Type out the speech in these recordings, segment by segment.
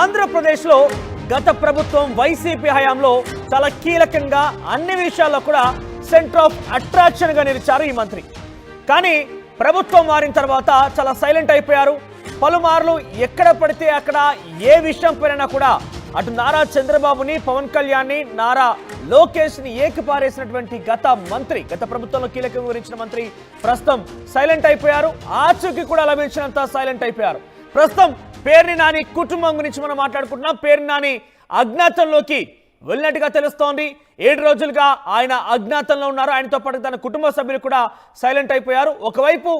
ఆంధ్రప్రదేశ్లో గత ప్రభుత్వం వైసీపీ హయాంలో చాలా కీలకంగా అన్ని విషయాల్లో కూడా సెంటర్ ఆఫ్ అట్రాక్షన్ గా నిలిచారు ఈ మంత్రి. కానీ ప్రభుత్వం మారిన తర్వాత చాలా సైలెంట్ అయిపోయారు. పలుమార్లు ఎక్కడ పడితే అక్కడ ఏ విషయం పైన కూడా అటు నారా చంద్రబాబుని, పవన్ కళ్యాణ్ని, నారా లోకేష్ ని ఏకిపారేసినటువంటి గత ప్రభుత్వంలో కీలకంగా గురించిన మంత్రి ప్రస్తుతం సైలెంట్ అయిపోయారు. ఆచూకీ కూడా లభించినంత సైలెంట్ అయిపోయారు. ప్రస్తుతం పేర్ని నాని కుటుంబం గురించి మనం మాట్లాడుకుంటున్నాం. పేర్ని నాని అజ్ఞాతంలోకి వెళ్ళినట్టుగా తెలుస్తోంది. 7 రోజులుగా ఆయన అజ్ఞాతంలో ఉన్నారు. ఆయనతో పాటు తన కుటుంబ సభ్యులు కూడా సైలెంట్ అయిపోయారు. ఒకవైపు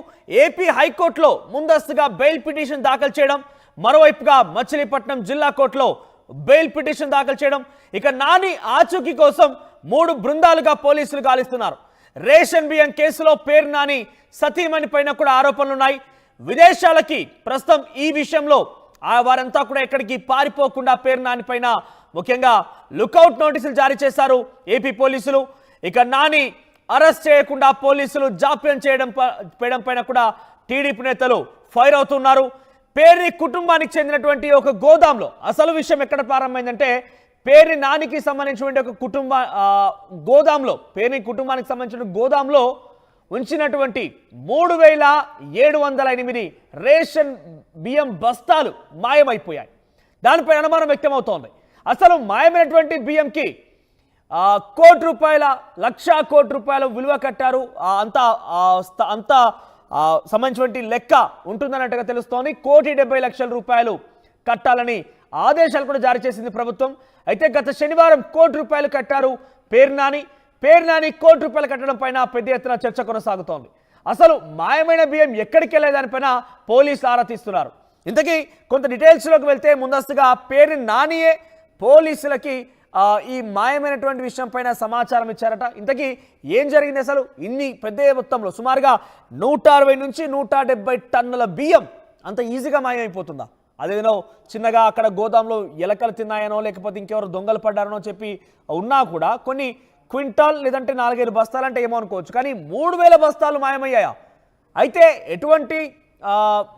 ఏపీ హైకోర్టులో ముందస్తుగా బెయిల్ పిటిషన్ దాఖలు చేయడం, మరోవైపుగా మచిలీపట్నం జిల్లా కోర్టులో బెయిల్ పిటిషన్ దాఖలు చేయడం. ఇక నాని ఆచూకీ కోసం 3 బృందాలుగా పోలీసులు గాలిస్తున్నారు. రేషన్ బియ్యం కేసులో పేరు నాని సతీమణి పైన కూడా ఆరోపణలున్నాయి. విదేశాలకి ప్రస్తుతం ఈ విషయంలో వారంతా కూడా ఎక్కడికి పారిపోకుండా పేరు నాని పైన ముఖ్యంగా లుకౌట్ నోటీసులు జారీ చేశారు ఏపీ పోలీసులు. ఇక నాని అరెస్ట్ చేయకుండా పోలీసులు జాప్యం చేయడం పైన కూడా టీడీపీ నేతలు ఫైర్ అవుతున్నారు. పేర్ని కుటుంబానికి చెందినటువంటి ఒక గోదాంలో అసలు విషయం ఎక్కడ ప్రారంభమైందంటే పేర్ని నానికి సంబంధించినటువంటి ఒక పేర్ని కుటుంబానికి సంబంధించిన గోదాంలో ఉంచినటువంటి 3708 రేషన్ బియ్యం బస్తాలు మాయమైపోయాయి. దానిపై అనుమానం వ్యక్తమవుతోంది. అసలు మాయమైనటువంటి బియ్యంకి 1,00,00,000 కోట్ల రూపాయలు విలువ కట్టారు. అంతా సంబంధించినటువంటి లెక్క ఉంటుందన్నట్టుగా తెలుస్తోంది. 1,70,00,000 రూపాయలు కట్టాలని ఆదేశాలు కూడా జారీ చేసింది ప్రభుత్వం. అయితే గత శనివారం 1 కోటి రూపాయలు కట్టారు పేరు నాని. 1 కోటి రూపాయలు కట్టడం పైన పెద్ద ఎత్తున చర్చ కొనసాగుతోంది. అసలు మాయమైన బియ్యం ఎక్కడికి వెళ్ళే దానిపైన పోలీసులు ఆరా తీస్తున్నారు. ఇంతకీ కొంత డీటెయిల్స్లోకి వెళ్తే ముందస్తుగా పేరు నానియే పోలీసులకి ఈ మాయమైనటువంటి విషయం పైన సమాచారం ఇచ్చారట. ఇంతకీ ఏం జరిగింది? అసలు ఇన్ని పెద్ద మొత్తంలో సుమారుగా 160 నుంచి 170 టన్నుల బియ్యం అంత ఈజీగా మాయమైపోతుందా? అదేదో చిన్నగా అక్కడ గోదాంలో ఎలకలు తిన్నాయనో లేకపోతే ఇంకెవరు దొంగలు పడ్డారనో చెప్పి ఉన్నా కూడా కొన్ని క్వింటాల్ లేదంటే 4-5 బస్తాలు అంటే ఏమో అనుకోవచ్చు. కానీ 3,000 బస్తాలు మాయమయ్యాయా? అయితే ఎటువంటి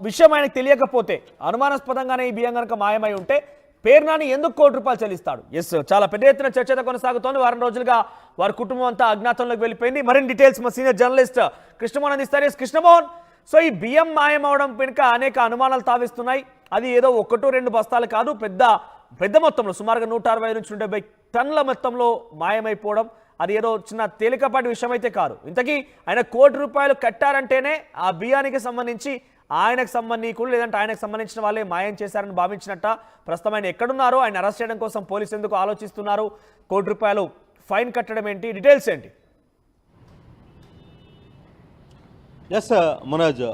విషయం ఆయనకు తెలియకపోతే అనుమానాస్పదంగానే ఈ బియ్యం కనుక మాయమై ఉంటే పేరు నాని ఎందుకు 1 కోటి రూపాయలు చెల్లిస్తాడు? చాలా పెద్ద ఎత్తున చర్చ కొనసాగుతోంది. వారం రోజులుగా వారి కుటుంబం అంతా అజ్ఞాతంలోకి వెళ్ళిపోయింది. మరిన్ని డీటెయిల్స్ మా సీనియర్ జర్నలిస్ట్ కృష్ణమోహన్ అందిస్తారు. కృష్ణమోహన్, సో ఈ బియ్యం మాయమవడం వెనుక అనేక అనుమానాలు తావిస్తున్నాయి. అది ఏదో 1-2 బస్తాలు కాదు, పెద్ద మొత్తంలో సుమారుగా 160 నుంచి 170 టన్నుల మొత్తంలో మాయమైపోవడం అది ఏదో చిన్న తేలికపాటి విషయం అయితే కాదు. ఇంతకీ ఆయన 1 కోటి రూపాయలు కట్టారంటేనే ఆ బియ్యానికి సంబంధించి ఆయనకు సంబంధికులు లేదంటే ఆయనకు సంబంధించిన వాళ్ళే మాయం చేశారని భావించినట్ట. ప్రస్తుతం ఆయన ఎక్కడున్నారో ఆయన అరెస్ట్ చేయడం కోసం పోలీసు ఎందుకు ఆలోచిస్తున్నారు? 1 కోటి రూపాయలు ఫైన్ కట్టడం ఏంటి? డీటెయిల్స్ ఏంటి? ఎస్ మనోజ్,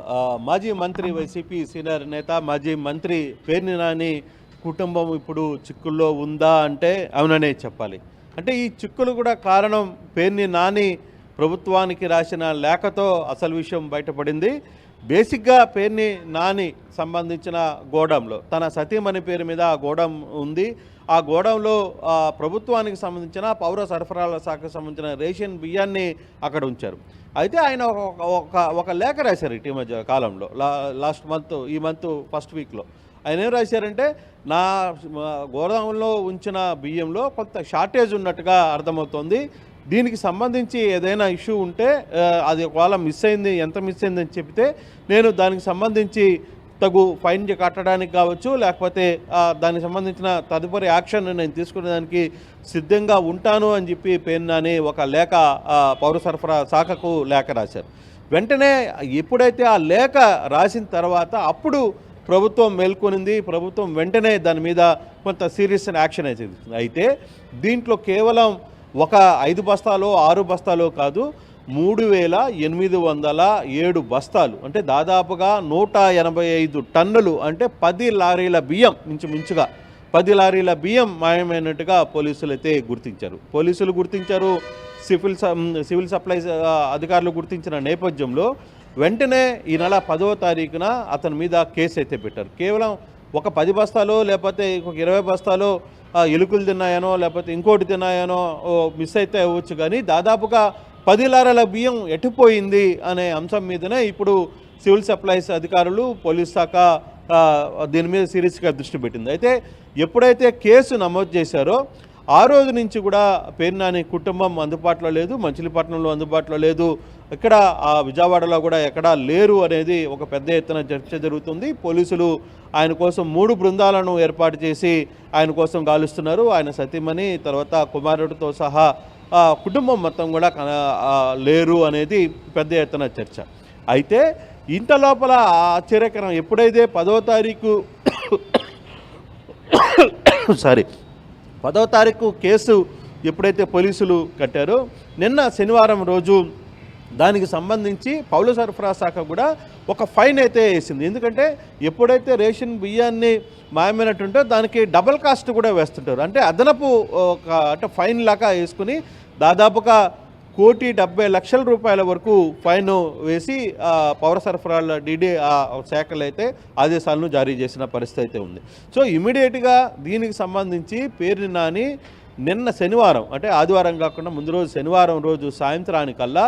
మాజీ మంత్రి వైసీపీ సీనియర్ నేత మాజీ మంత్రి పేర్ని నాని కుటుంబం ఇప్పుడు చిక్కుల్లో ఉందా అంటే అవుననే చెప్పాలి. అంటే ఈ చిక్కులు కూడా కారణం పేర్ని నాని ప్రభుత్వానికి రాసిన లేఖతో అసలు విషయం బయటపడింది. బేసిక్గా పేర్ని నాని సంబంధించిన గోడంలో తన సతీమణి పేరు మీద ఆ గోడం ఉంది. ఆ గోడంలో ప్రభుత్వానికి సంబంధించిన పౌర సరఫరాల శాఖకు సంబంధించిన రేషన్ బియ్యాన్ని అక్కడ ఉంచారు. అయితే ఆయన ఒక లేఖ రాశారు ఇటీమధ్య కాలంలో, ఈ మంత్ ఫస్ట్ వీక్లో. ఆయన ఏం రాశారంటే నా గోదాంలో ఉంచిన బియ్యంలో కొంత షార్టేజ్ ఉన్నట్టుగా అర్థమవుతోంది. దీనికి సంబంధించి ఏదైనా ఇష్యూ ఉంటే అది ఒకవేళ మిస్ అయింది, ఎంత మిస్ అయిందని చెప్తే నేను దానికి సంబంధించి తగు ఫైన్ కట్టడానికి కావచ్చు, లేకపోతే దానికి సంబంధించిన తదుపరి యాక్షన్ నేను తీసుకునేదానికి సిద్ధంగా ఉంటాను అని చెప్పి పేర్ని నాని ఒక లేఖ పౌర సరఫరా శాఖకు లేఖ రాశారు. వెంటనే ఎప్పుడైతే ఆ లేఖ రాసిన తర్వాత అప్పుడు ప్రభుత్వం మేల్కొనింది. ప్రభుత్వం వెంటనే దాని మీద కొంత సీరియస్ యాక్షన్ అయితే దీంట్లో కేవలం ఒక 5 బస్తాలో 6 బస్తాలో కాదు, 3,807 బస్తాలు అంటే దాదాపుగా 185 టన్నులు అంటే 10 లారీల బియ్యం, మించుగా 10 లారీల బియ్యం మాయమైనట్టుగా పోలీసులు అయితే గుర్తించారు. సివిల్ సప్లైస్ అధికారులు గుర్తించిన నేపథ్యంలో వెంటనే ఈ నెల 10వ తారీఖున అతని మీద కేసు అయితే పెట్టారు. కేవలం ఒక 10 బస్తాలో లేకపోతే ఒక 20 బస్తాలో ఎలుకలు తిన్నాయనో లేకపోతే ఇంకోటి తిన్నాయనో మిస్ అయితే అవ్వచ్చు, కానీ దాదాపుగా 10 లారీల బియ్యం ఎటుపోయింది అనే అంశం మీదనే ఇప్పుడు సివిల్ సప్లైస్ అధికారులు, పోలీస్ శాఖ దీని మీద సీరియస్గా దృష్టి పెట్టింది. అయితే ఎప్పుడైతే కేసు నమోదు చేశారో ఆ రోజు నుంచి కూడా పేర్నాని కుటుంబం అందుబాటులో లేదు, మచిలీపట్నంలో అందుబాటులో లేదు, ఇక్కడ విజయవాడలో కూడా ఎక్కడా లేరు అనేది ఒక పెద్ద ఎత్తున చర్చ జరుగుతుంది. పోలీసులు ఆయన కోసం 3 బృందాలను ఏర్పాటు చేసి ఆయన కోసం గాలుస్తున్నారు. ఆయన సతీమణి తర్వాత కుమారుడితో సహా కుటుంబం మొత్తం కూడా లేరు అనేది పెద్ద ఎత్తున చర్చ. అయితే ఇంత లోపల ఆశ్చర్యకరం, ఎప్పుడైతే 10వ తారీఖు 10వ తారీఖు కేసు ఎప్పుడైతే పోలీసులు కట్టారో నిన్న శనివారం రోజు దానికి సంబంధించి పౌర సరఫరా శాఖ కూడా ఒక ఫైన్ అయితే వేసింది. ఎందుకంటే ఎప్పుడైతే రేషన్ బియ్యాన్ని మాయమైనట్టుంటే దానికి డబల్ కాస్ట్ కూడా వేస్తుంటారు. అంటే అదనపు అంటే ఫైన్ లాగా వేసుకుని దాదాపుగా 1,70,00,000 రూపాయల వరకు ఫైన్ వేసి పౌర సరఫరాల డీడీ శాఖలు అయితే ఆదేశాలను జారీ చేసిన పరిస్థితి అయితే ఉంది. సో ఇమీడియట్గా దీనికి సంబంధించి పేర్ని నాని నిన్న శనివారం, అంటే ఆదివారం కాకుండా ముందు రోజు శనివారం రోజు సాయంత్రానికల్లా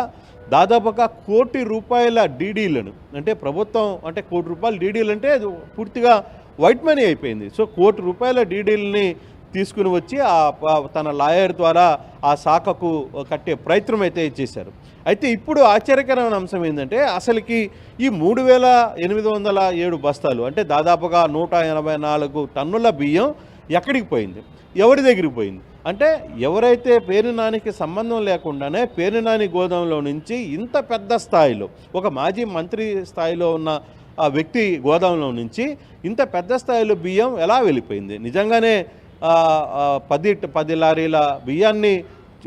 దాదాపుగా 1 కోటి రూపాయల డీడీలను, అంటే ప్రభుత్వం అంటే 1 కోటి రూపాయల డీడీలు అంటే అది పూర్తిగా వైట్ మనీ అయిపోయింది. సో 1 కోటి రూపాయల డీడీలని తీసుకుని వచ్చి తన లాయర్ ద్వారా ఆ శాఖకు కట్టే ప్రయత్నం అయితే చేశారు. అయితే ఇప్పుడు ఆశ్చర్యకరమైన అంశం ఏంటంటే అసలుకి ఈ 3,807 బస్తాలు అంటే దాదాపుగా 184 టన్నుల బియ్యం ఎక్కడికి పోయింది, ఎవరి దగ్గరికి పోయింది అంటే ఎవరైతే పేర్ని నానికి సంబంధం లేకుండానే పేర్ని నాని గోదాంలో నుంచి ఇంత పెద్ద స్థాయిలో ఒక మాజీ మంత్రి స్థాయిలో ఉన్న ఆ వ్యక్తి గోదాంలో నుంచి ఇంత పెద్ద స్థాయిలో బియ్యం ఎలా వెళ్ళిపోయింది? నిజంగానే 10 లారీల బియ్యాన్ని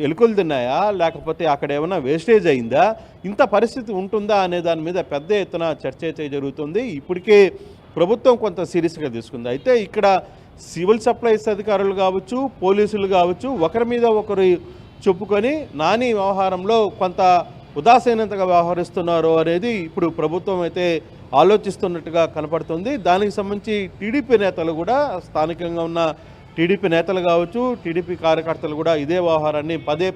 ఎలుకలు తిన్నాయా, లేకపోతే అక్కడ ఏమైనా వేస్టేజ్ అయిందా, ఇంత పరిస్థితి ఉంటుందా అనే దాని మీద పెద్ద ఎత్తున చర్చ అయితే జరుగుతుంది. ఇప్పటికే ప్రభుత్వం కొంత సీరియస్గా తీసుకుంది. అయితే ఇక్కడ సివిల్ సప్లైస్ అధికారులు కావచ్చు, పోలీసులు కావచ్చు, ఒకరి మీద ఒకరు చెప్పుకొని నాని వ్యవహారంలో కొంత ఉదాసీనతగా వ్యవహరిస్తున్నారు అనేది ఇప్పుడు ప్రభుత్వం అయితే ఆలోచిస్తున్నట్టుగా కనపడుతుంది. దానికి సంబంధించి టీడీపీ నేతలు కూడా, స్థానికంగా ఉన్న టీడీపీ నేతలు కావచ్చు, టీడీపీ కార్యకర్తలు కూడా ఇదే వ్యవహారాన్ని పదే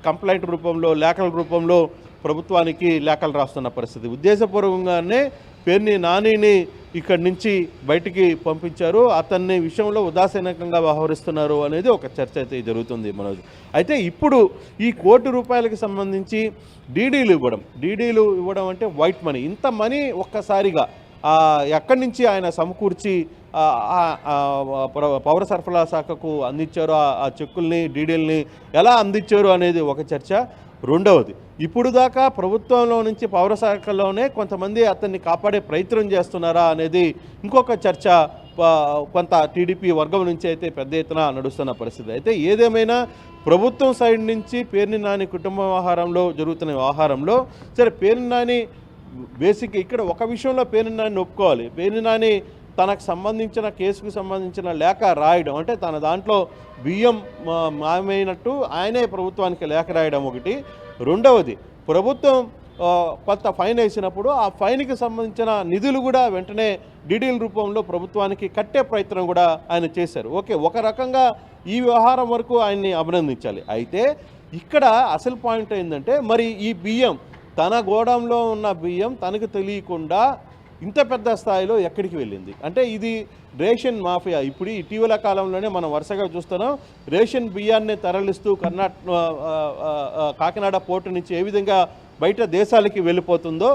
కంప్లైంట్ రూపంలో, లేఖల రూపంలో ప్రభుత్వానికి లేఖలు రాస్తున్న పరిస్థితి. ఉద్దేశపూర్వకంగానే పేర్ని నానిని ఇక్కడి నుంచి బయటికి పంపించారు, అతన్ని విషయంలో ఉదాసీనకంగా వ్యవహరిస్తున్నారు అనేది ఒక చర్చ అయితే జరుగుతుంది మనోజ్. అయితే ఇప్పుడు ఈ 1 కోటి రూపాయలకి సంబంధించి డీడీలు ఇవ్వడం అంటే వైట్ మనీ, ఇంత మనీ ఒక్కసారిగా ఎక్కడి నుంచి ఆయన సమకూర్చి పౌర సరఫరా శాఖకు అందించారు, ఆ చెక్కుల్ని డీడీల్ని ఎలా అందించారు అనేది ఒక చర్చ. రెండవది, ఇప్పుడు దాకా ప్రభుత్వంలో నుంచి పౌర శాఖలోనే కొంతమంది అతన్ని కాపాడే ప్రయత్నం చేస్తున్నారా అనేది ఇంకొక చర్చ కొంత టీడీపీ వర్గం నుంచి అయితే పెద్ద ఎత్తున నడుస్తున్న పరిస్థితి. అయితే ఏదేమైనా ప్రభుత్వం సైడ్ నుంచి పేర్ని నాని కుటుంబ వ్యవహారంలో జరుగుతున్న వ్యవహారంలో సరే పేర్ని నాని బేసిక్ ఇక్కడ ఒక విషయంలో పేర్ని నాని ఒప్పుకోవాలి. పేర్ని నాని తనకు సంబంధించిన కేసుకు సంబంధించిన లేఖ రాయడం, అంటే తన దాంట్లో బియ్యం మాయమైనట్టు ఆయనే ప్రభుత్వానికి లేఖ రాయడం ఒకటి. రెండవది, ప్రభుత్వం కొంత ఫైన్ వేసినప్పుడు ఆ ఫైన్కి సంబంధించిన నిధులు కూడా వెంటనే డీడీల రూపంలో ప్రభుత్వానికి కట్టే ప్రయత్నం కూడా ఆయన చేశారు. ఓకే, ఒక రకంగా ఈ వ్యవహారం వరకు ఆయన్ని అభినందించాలి. అయితే ఇక్కడ అసలు పాయింట్ ఏంటంటే మరి ఈ బియ్యం, తన గోడంలో ఉన్న బియ్యం తనకు తెలియకుండా ఇంత పెద్ద స్థాయిలో ఎక్కడికి వెళ్ళింది అంటే ఇది రేషన్ మాఫియా. ఇప్పుడు ఇటీవల కాలంలోనే మనం వరుసగా చూస్తున్నాం, రేషన్ బియ్యాన్ని తరలిస్తూ కాకినాడ పోర్టు నుంచి ఏ విధంగా బయట దేశాలకి వెళ్ళిపోతుందో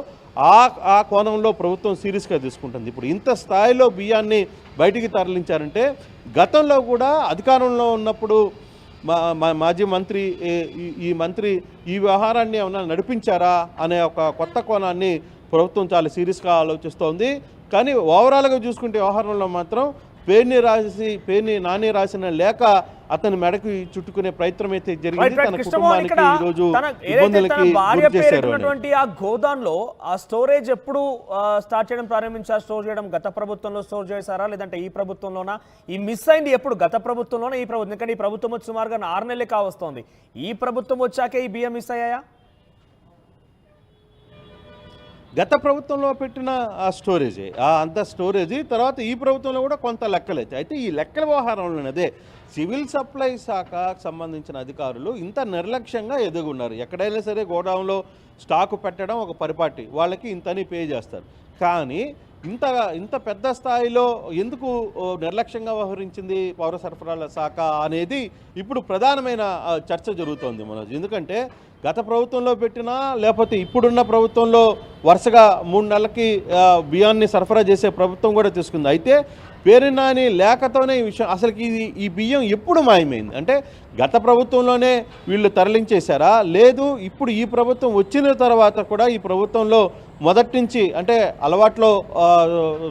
ఆ కోణంలో ప్రభుత్వం సీరియస్గా తీసుకుంటుంది. ఇప్పుడు ఇంత స్థాయిలో బియ్యాన్ని బయటికి తరలించారంటే గతంలో కూడా అధికారంలో ఉన్నప్పుడు మాజీ మంత్రి ఈ మంత్రి ఈ వ్యవహారాన్ని ఏమైనా నడిపించారా అనే ఒక కొత్త కోణాన్ని ప్రభుత్వం చాలా సీరియస్గా ఆలోచిస్తోంది. కానీ ఓవరాల్గా చూసుకుంటే వ్యవహారంలో మాత్రం పేర్ని నాని రాసిన లేఖ అతని మెడకు చుట్టుకునే ప్రయత్నం అయితే జరిగింది. తన కుటుంబానికి ఈ రోజు ఇబ్బందులకి గురి చేశారు. ఆ గోదాంలో ఆ స్టోరేజ్ ఎప్పుడు స్టార్ట్ చేయడం ప్రారంభించారు? స్టోర్ చేయడం గత ప్రభుత్వంలో స్టోర్ చేశారా, లేదంటే ఈ ప్రభుత్వంలోనా? ఈ మిస్ అయింది ఎప్పుడు? గత ప్రభుత్వంలోనే ఈ ప్రభుత్వం? ఎందుకంటే ఈ ప్రభుత్వం వచ్చి సుమారుగా 6 నెలలే కావస్తోంది. ఈ ప్రభుత్వం వచ్చాకే ఈ బియ్యం మిస్ అయ్యాయా? గత ప్రభుత్వంలో పెట్టిన ఆ స్టోరేజే అంత స్టోరేజీ, తర్వాత ఈ ప్రభుత్వంలో కూడా కొంత లెక్కలైతే. అయితే ఈ లెక్కల వ్యవహారంలోనే అదే సివిల్ సప్లై శాఖకు సంబంధించిన అధికారులు ఇంత నిర్లక్ష్యంగా ఎదుగున్నారు. ఎక్కడైనా సరే గోడౌన్లో స్టాకు పెట్టడం ఒక పరిపాటి, వాళ్ళకి ఇంతని పే చేస్తారు. కానీ ఇంత పెద్ద స్థాయిలో ఎందుకు నిర్లక్ష్యంగా వ్యవహరించింది పౌర సరఫరాల శాఖ అనేది ఇప్పుడు ప్రధానమైన చర్చ జరుగుతోంది మనోజ్. ఎందుకంటే గత ప్రభుత్వంలో పెట్టినా లేకపోతే ఇప్పుడున్న ప్రభుత్వంలో వరుసగా 3 నెలలకి బియ్యాన్ని సరఫరా చేసే ప్రభుత్వం కూడా తీసుకుంది. అయితే పేరునాని లేఖతోనే ఈ విషయం అసలుకి ఈ బియ్యం ఎప్పుడు మాయమైంది అంటే గత ప్రభుత్వంలోనే వీళ్ళు తరలించేశారా, లేదు ఇప్పుడు ఈ ప్రభుత్వం వచ్చిన తర్వాత కూడా ఈ ప్రభుత్వంలో మొదటి నుంచి అంటే అలవాట్లో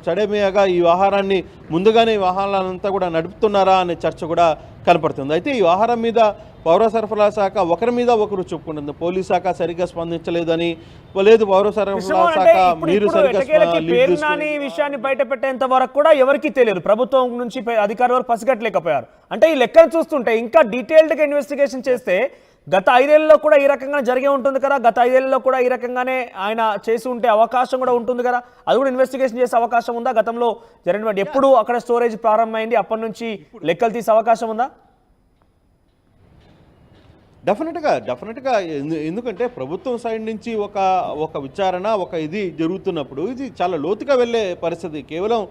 సడేమియాగా ఈ వ్యవహారాన్ని ముందుగానే ఈ వ్యవహారాలంతా కూడా నడుపుతున్నారా అనే చర్చ కూడా కనపడుతుంది. అయితే ఈ వ్యవహారం మీద పౌర సరఫరా శాఖ ఒకరి మీద ఒకరు చెప్పుకుంటుంది. పోలీస్ శాఖ సరిగ్గా స్పందించలేదని, లేదు పౌర సరఫరా శాఖ మీరు పేర్నాని విషయాన్ని బయట పెట్టేంత వరకు కూడా ఎవరికి తెలియదు, ప్రభుత్వం నుంచి అధికారుల వరకు పసిగట్టలేకపోయారు. అంటే ఈ లెక్కను చూస్తుంటే ఇంకా డీటెయిల్డ్గా ఇన్వెస్టిగేషన్ చేస్తే గత 5 ఏళ్లలో కూడా ఈ రకంగా జరిగే ఉంటుంది కదా, గత 5 ఏళ్లలో కూడా ఈ రకంగానే ఆయన చేసి ఉంటే అవకాశం కూడా ఉంటుంది కదా, అది కూడా ఇన్వెస్టిగేషన్ చేసే అవకాశం ఉందా? గతంలో జరిగినటువంటి ఎప్పుడు అక్కడ స్టోరేజ్ ప్రారంభమైంది అప్పటి నుంచి లెక్కలు తీసే అవకాశం ఉందా? డెఫినెట్గా ఎందుకంటే ప్రభుత్వం సైడ్ నుంచి ఒక విచారణ ఇది జరుగుతున్నప్పుడు ఇది చాలా లోతుగా వెళ్ళే పరిస్థితి. కేవలం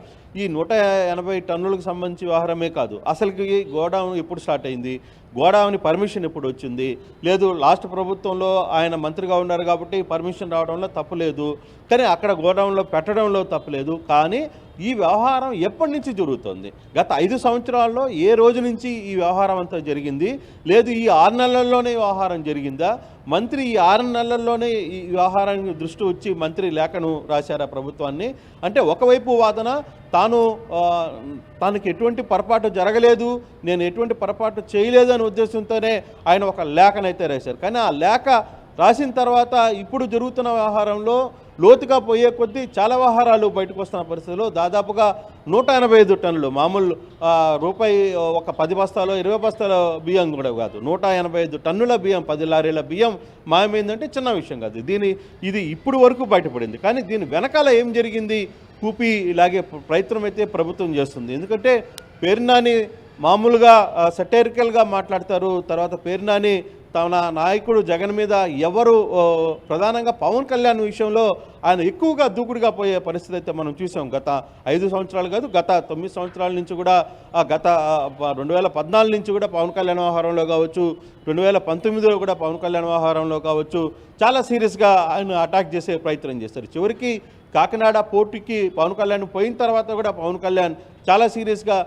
ఈ 180 టన్నులకు సంబంధించి వ్యవహారమే కాదు, అసలుకి గోడౌన్ ఎప్పుడు స్టార్ట్ అయింది, గోడౌన్ పర్మిషన్ ఎప్పుడు వచ్చింది, లేదు లాస్ట్ ప్రభుత్వంలో ఆయన మంత్రిగా ఉన్నారు కాబట్టి పర్మిషన్ రావడంలో తప్పులేదు, కానీ అక్కడ గోడౌన్లో పెట్టడంలో తప్పులేదు. కానీ ఈ వ్యవహారం ఎప్పటి నుంచి జరుగుతుంది? గత 5 సంవత్సరాల్లో ఏ రోజు నుంచి ఈ వ్యవహారం అంతా జరిగింది, లేదు ఈ 6 నెలల్లోనే వ్యవహారం జరిగిందా? మంత్రి ఈ 6 నెలల్లోనే ఈ వ్యవహారానికి దృష్టి వచ్చి మంత్రి లేఖను రాశారా ప్రభుత్వాన్ని? అంటే ఒకవైపు వాదన తనకి ఎటువంటి పొరపాటు జరగలేదు, నేను ఎటువంటి పొరపాటు చేయలేదు అనే ఉద్దేశంతోనే ఆయన ఒక లేఖనైతే రాశారు. కానీ ఆ లేఖ రాసిన తర్వాత ఇప్పుడు జరుగుతున్న వ్యవహారంలో లోతుగా పోయే కొద్దీ చాలా వ్యవహారాలు బయటకు వస్తున్న పరిస్థితుల్లో దాదాపుగా 185 టన్నులు మామూలు రూపాయి ఒక 10 బస్తాలో 20 బస్తాల బియ్యం కూడా కాదు, 185 టన్నుల బియ్యం, 10 లారీల బియ్యం మాయమైందంటే చిన్న విషయం కాదు. ఇది ఇప్పుడు వరకు బయటపడింది. కానీ దీని వెనకాల ఏం జరిగింది కూపి ఇలాగే ప్రయత్నం అయితే ప్రభుత్వం చేస్తుంది. ఎందుకంటే పేర్నాని మామూలుగా సెటైరికల్గా మాట్లాడతారు, తర్వాత పేర్నాని తన నాయకుడు జగన్ మీద ఎవరు ప్రధానంగా పవన్ కళ్యాణ్ విషయంలో ఆయన ఎక్కువగా దూకుడుగా పోయే పరిస్థితి అయితే మనం చూసాం. గత 5 సంవత్సరాలు కాదు, గత 9 సంవత్సరాల నుంచి కూడా, గత 2014 నుంచి కూడా పవన్ కళ్యాణ్ వ్యవహారంలో కావచ్చు, 2019లో కూడా పవన్ కళ్యాణ్ వ్యవహారంలో కావచ్చు, చాలా సీరియస్గా ఆయన అటాక్ చేసే ప్రయత్నం చేస్తారు. చివరికి కాకినాడ పోర్టుకి పవన్ కళ్యాణ్ పోయిన తర్వాత కూడా పవన్ కళ్యాణ్ చాలా సీరియస్గా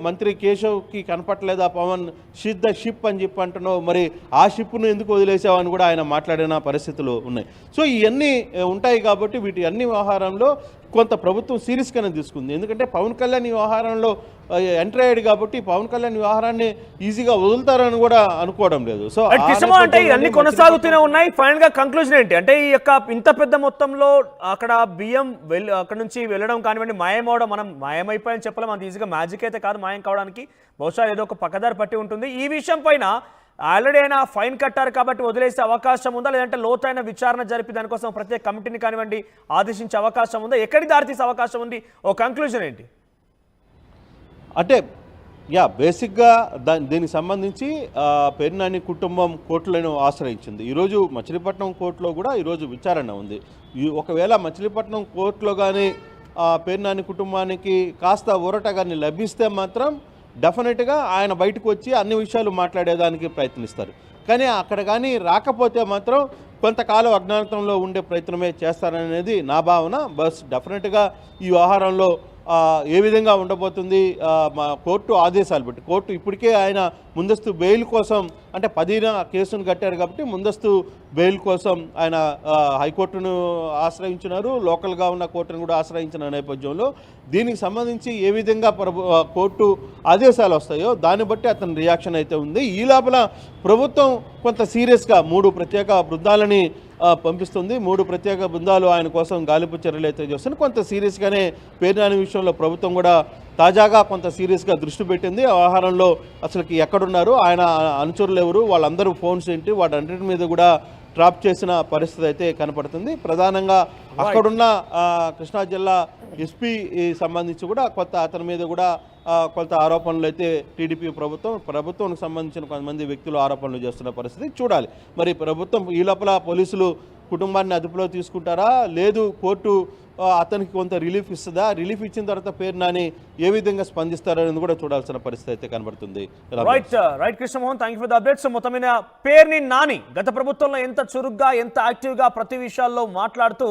మంత్రి కేశవ్కి కనపట్లేదా పవన్, షిప్ ద షిప్ అని చెప్పి అంటున్నావు, మరి ఆ షిప్ను ఎందుకు వదిలేసావు అని కూడా ఆయన మాట్లాడిన పరిస్థితులు ఉన్నాయి. సో ఇవన్నీ ఉంటాయి కాబట్టి వీటి అన్ని వ్యవహారంలో కొంత ప్రభుత్వం సీరియస్గానే తీసుకుంది. ఎందుకంటే పవన్ కళ్యాణ్ ఈ వ్యవహారంలో ఎంటర్ అయ్యాడు కాబట్టి పవన్ కళ్యాణ్ వ్యవహారాన్ని ఈజీగా వదులుతారని కూడా అనుకోవడం లేదు. సో అంటే ఇవన్నీ కొనసాగుతూనే ఉన్నాయి. ఫైనల్ గా కంక్లూజన్ ఏంటి అంటే ఈ యొక్క ఇంత పెద్ద మొత్తంలో అక్కడ బియ్యం అక్కడ నుంచి వెళ్ళడం కానివ్వండి, మాయమవడం, మనం మాయమైపోయాయని చెప్పలేం, అంత ఈజీగా మ్యాజిక్ అయితే కాదు మాయం కావడానికి, బహుశా ఏదో ఒక పక్కదారి పట్టి ఉంటుంది. ఈ విషయం పైన ఆల్రెడీ అయినా ఫైన్ కట్టారు కాబట్టి వదిలేసే అవకాశం ఉందా, లేదంటే లోతైన విచారణ జరిపి దానికోసం ప్రత్యేక కమిటీని కానివ్వండి ఆదేశించే అవకాశం ఉందా, ఎక్కడి దారితీసే అవకాశం ఉంది? ఓ కంక్లూజన్ ఏంటి అంటే బేసిక్గా దీనికి సంబంధించి పేర్నాని కుటుంబం కోర్టులను ఆశ్రయించింది. ఈరోజు మచిలీపట్నం కోర్టులో కూడా ఈరోజు విచారణ ఉంది. ఒకవేళ మచిలీపట్నం కోర్టులో కానీ పేర్నాని కుటుంబానికి కాస్త ఊరట కానీ లభిస్తే మాత్రం డెఫినెట్గా ఆయన బయటకు వచ్చి అన్ని విషయాలు మాట్లాడేదానికి ప్రయత్నిస్తారు. కానీ అక్కడ కానీ రాకపోతే మాత్రం కొంతకాలం అజ్ఞాతంలో ఉండే ప్రయత్నమే చేస్తారనేది నా భావన. బస్ డెఫినెట్గా ఈ వ్యవహారంలో ఏ విధంగా ఉండబోతుంది మా కోర్టు ఆదేశాలు బట్టి, కోర్టు ఇప్పటికే ఆయన ముందస్తు బెయిల్ కోసం అంటే 10న కేసును కట్టారు కాబట్టి ముందస్తు బెయిల్ కోసం ఆయన హైకోర్టును ఆశ్రయించినారు, లోకల్గా ఉన్న కోర్టును కూడా ఆశ్రయించిన నేపథ్యంలో దీనికి సంబంధించి ఏ విధంగా కోర్టు ఆదేశాలు వస్తాయో దాన్ని బట్టి అతని రియాక్షన్ అయితే ఉంది. ఈ లోపల ప్రభుత్వం కొంత సీరియస్గా 3 ప్రత్యేక బృందాలని పంపిస్తుంది. 3 ప్రత్యేక బృందాలు ఆయన కోసం గాలింపు చర్యలు అయితే చేస్తుంది. కొంత సీరియస్గానే పేర్నాని విషయంలో ప్రభుత్వం కూడా తాజాగా కొంత సీరియస్గా దృష్టి పెట్టింది. ఆ వ్యవహారంలో అసలుకి ఎక్కడున్నారు, ఆయన అనుచరులు ఎవరు, వాళ్ళందరూ ఫోన్స్ ఏంటి, వాటన్నిటి మీద కూడా ట్రాప్ చేసిన పరిస్థితి అయితే కనపడుతుంది. ప్రధానంగా అక్కడున్న కృష్ణా జిల్లా ఎస్పీ సంబంధించి కూడా అతని మీద కూడా కొంత ఆరోపణలు అయితే టీడీపీ ప్రభుత్వానికి సంబంధించిన కొంతమంది వ్యక్తులు ఆరోపణలు చేస్తున్న పరిస్థితి చూడాలి. మరి ప్రభుత్వం ఈ లోపల పోలీసులు కుటుంబాన్ని అదుపులో తీసుకుంటారా, లేదు కోర్టు అతనికి కొంత రిలీఫ్ ఇస్తుందా, రిలీఫ్ ఇచ్చిన తర్వాత పేరు నాని ఏ విధంగా స్పందిస్తారనేది కూడా చూడాల్సిన పరిస్థితి అయితే కనబడుతుంది. Right Krishnamohan, thank you for the updates. మొత్తం మీద పేరుని నాని గత ప్రభుత్వంలో ఎంత చురుగ్గా ఎంత యాక్టివ్గా ప్రతి విషయాల్లో మాట్లాడుతూ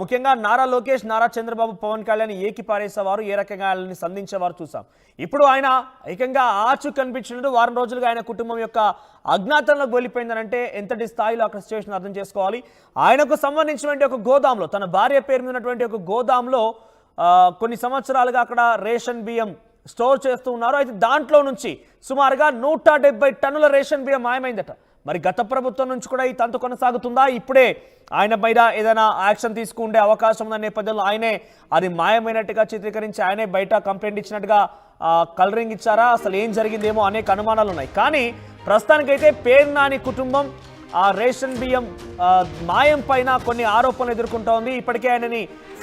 ముఖ్యంగా నారా లోకేష్, నారా చంద్రబాబు, పవన్ కళ్యాణ్ ఏకి పారేసేవారు, ఏ రకంగా ఆయనని సంధించేవారు చూసాం. ఇప్పుడు ఆయన ఏకంగా ఆచు కనిపించినట్టు వారం రోజులుగా ఆయన కుటుంబం యొక్క అజ్ఞాతంలోకి వెళ్ళిపోయిందనంటే ఎంతటి స్థాయిలో అక్కడ సిచ్యువేషన్ అర్థం చేసుకోవాలి. ఆయనకు సంబంధించినటువంటి ఒక గోదాంలో, తన భార్య పేరు మీద ఉన్నటువంటి ఒక గోదాంలో కొన్ని సంవత్సరాలుగా అక్కడ రేషన్ బియ్యం స్టోర్ చేస్తూ ఉన్నారు. అయితే దాంట్లో నుంచి సుమారుగా 170 టన్నుల రేషన్ బియ్యం మాయమైందట. మరి గత ప్రభుత్వం నుంచి కూడా ఈ తంతు కొనసాగుతుందా? ఇప్పుడే ఆయన మీద ఏదైనా యాక్షన్ తీసుకుంటే అవకాశం ఉన్న నేపథ్యంలో ఆయనే అది మాయమైనట్టుగా చిత్రీకరించి ఆయనే బయట కంప్లైంట్ ఇచ్చినట్టుగా కలరింగ్ ఇచ్చారా? అసలు ఏం జరిగిందేమో అనేక అనుమానాలు ఉన్నాయి. కానీ ప్రస్తుతానికైతే పేరు నాని కుటుంబం ఆ రేషన్ బియ్యం మాయం పైన కొన్ని ఆరోపణలు ఎదుర్కొంటోంది. ఇప్పటికే ఆయనని